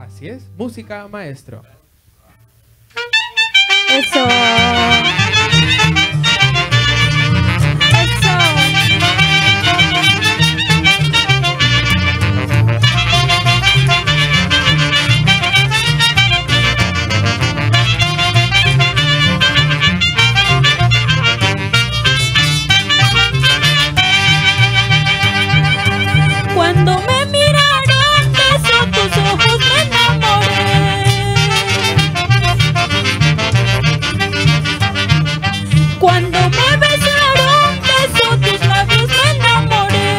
Así es, música maestro. Eso. Cuando me miraron, beso tus ojos, me enamoré. Cuando me besaron, beso tus labios, me enamoré.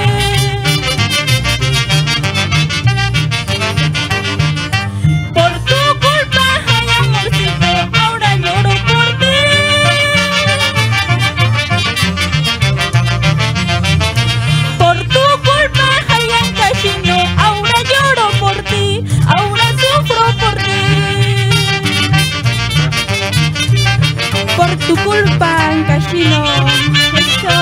Por tu culpa, ay amorcito, ahora lloro por ti. Por tu culpa, ahora lloro por ti, ahora sufro por ti. Por tu culpa, Ancashino. Eso.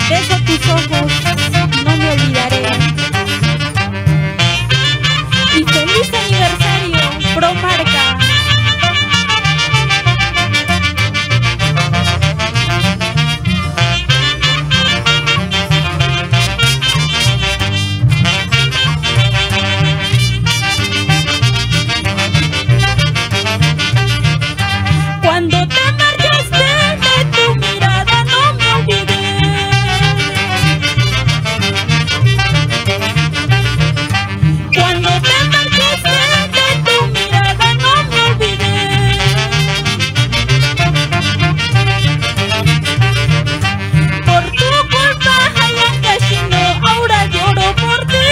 Beso tus ojos, no me olvidaré. Y feliz aniversario, Promarca. Cuando te marchaste de tu mirada no me olvidé. Cuando te marchaste de tu mirada no me olvidé. Por tu culpa, ay Ancashino, ahora lloro por ti.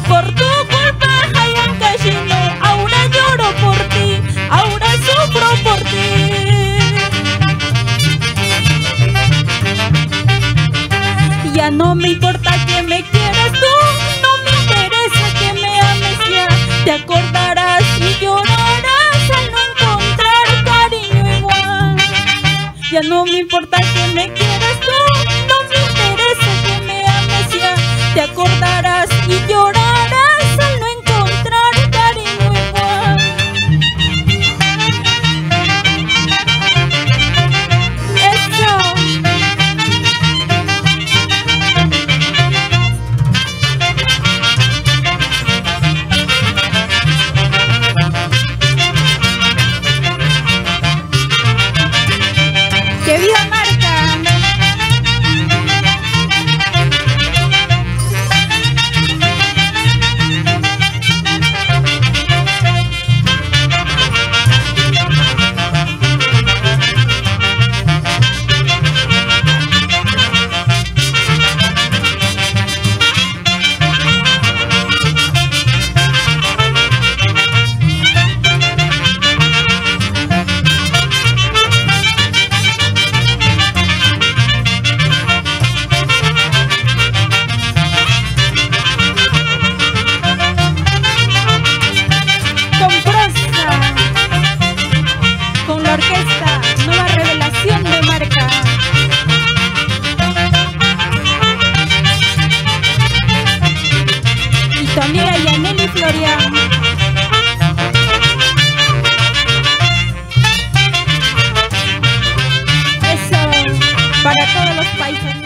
Por tu culpa, ay Ancashino, ahora lloro por ti, ahora sufro por ti. Ya no me importa que me quieras tú, no me interesa que me ames ya. Te acordarás y llorarás al no encontrar cariño igual. Ya no me importa que me quieras tú, no me interesa que me ames ya. Te acordarás y llorarás al no encontrar cariño igual. Eso. ¡Que viva Marca! Con la orquesta Nueva Revelación de Marca. Y tu amiga Yaneli Florian. Eso, para todos los paisanos.